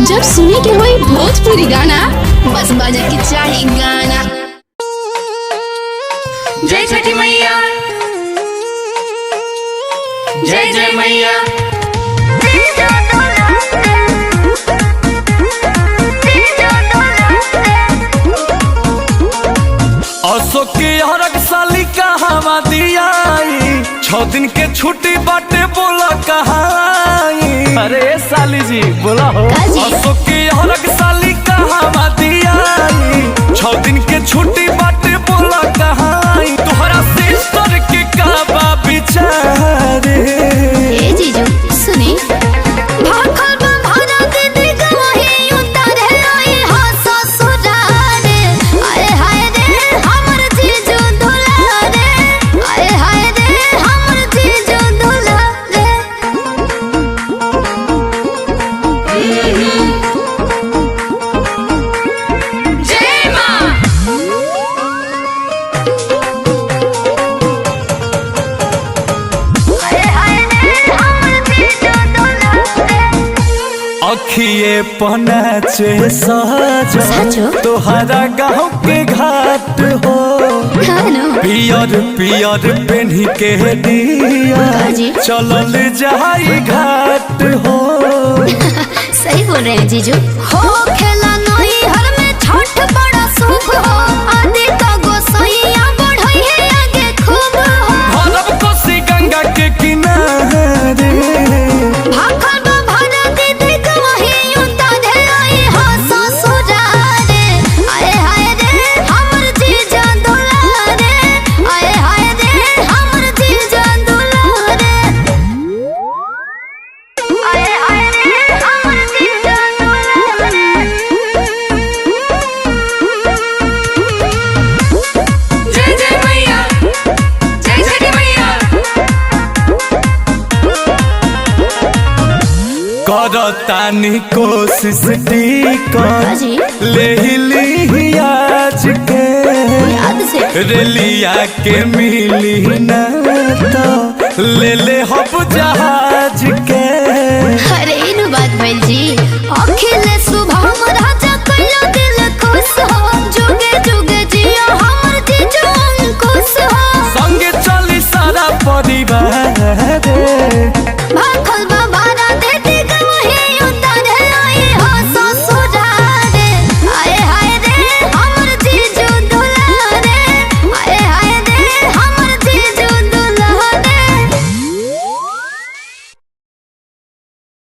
जब सुने के होई भोजपुरी गाना बस बजे के चाही गाना। जय छठी मैया, जय जय मैया। अशोक के हरक साली कहावा दियाई, 6 दिन के छुट्टी बाटे बोला कहाई। अरे साली जी बोला हो। अशोक के हरक साली कहावा दियाई, 6 दिन के छुट्टी बाटे बोला कहाई। तुहरा सिस्टर के काबा बिचारे। ए जीजू सुनी अखिए पनाचे सजो तोहरा गाँव के घाट हो। पियर पियर पेन्ही के दिया चलल जाई घाट हो। सही बोल रहे हैं जीजू। हो खेला नहीं हर में छठ बड़ा शुभ हो। आदि का गोसैया बढ़ई है आगे खूब हो। भरब कोसी गंगा के किनारे। करतानी कोशिश टिकट ले ली आज के। रेलिया के मिली ना तो ले हब जहाज के। अरे इन बात भइल जी। अखिले सुबह राजा कइलो दिल खुश हो। जुगे जुगे जियो हमर जीजू अंकुश हो। संगे चली सारा परिवार। भाखल बाबा देती गवही उतारे आई हो ससुरारे। आए हाय रे हमर जीजू दुलारे। आए हाय रे हमर जीजू दुलारे।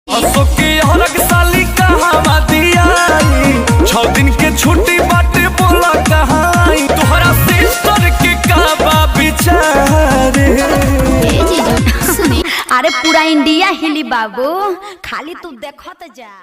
अशोक के हरक साली कहावा दियाई, 6 दिन के छुट्टी बाटे बोला कहाई। तुहरा सिस्टर के काबा बिचारे। अरे पूरा इंडिया हिली बाबू, खाली तू देखत जा।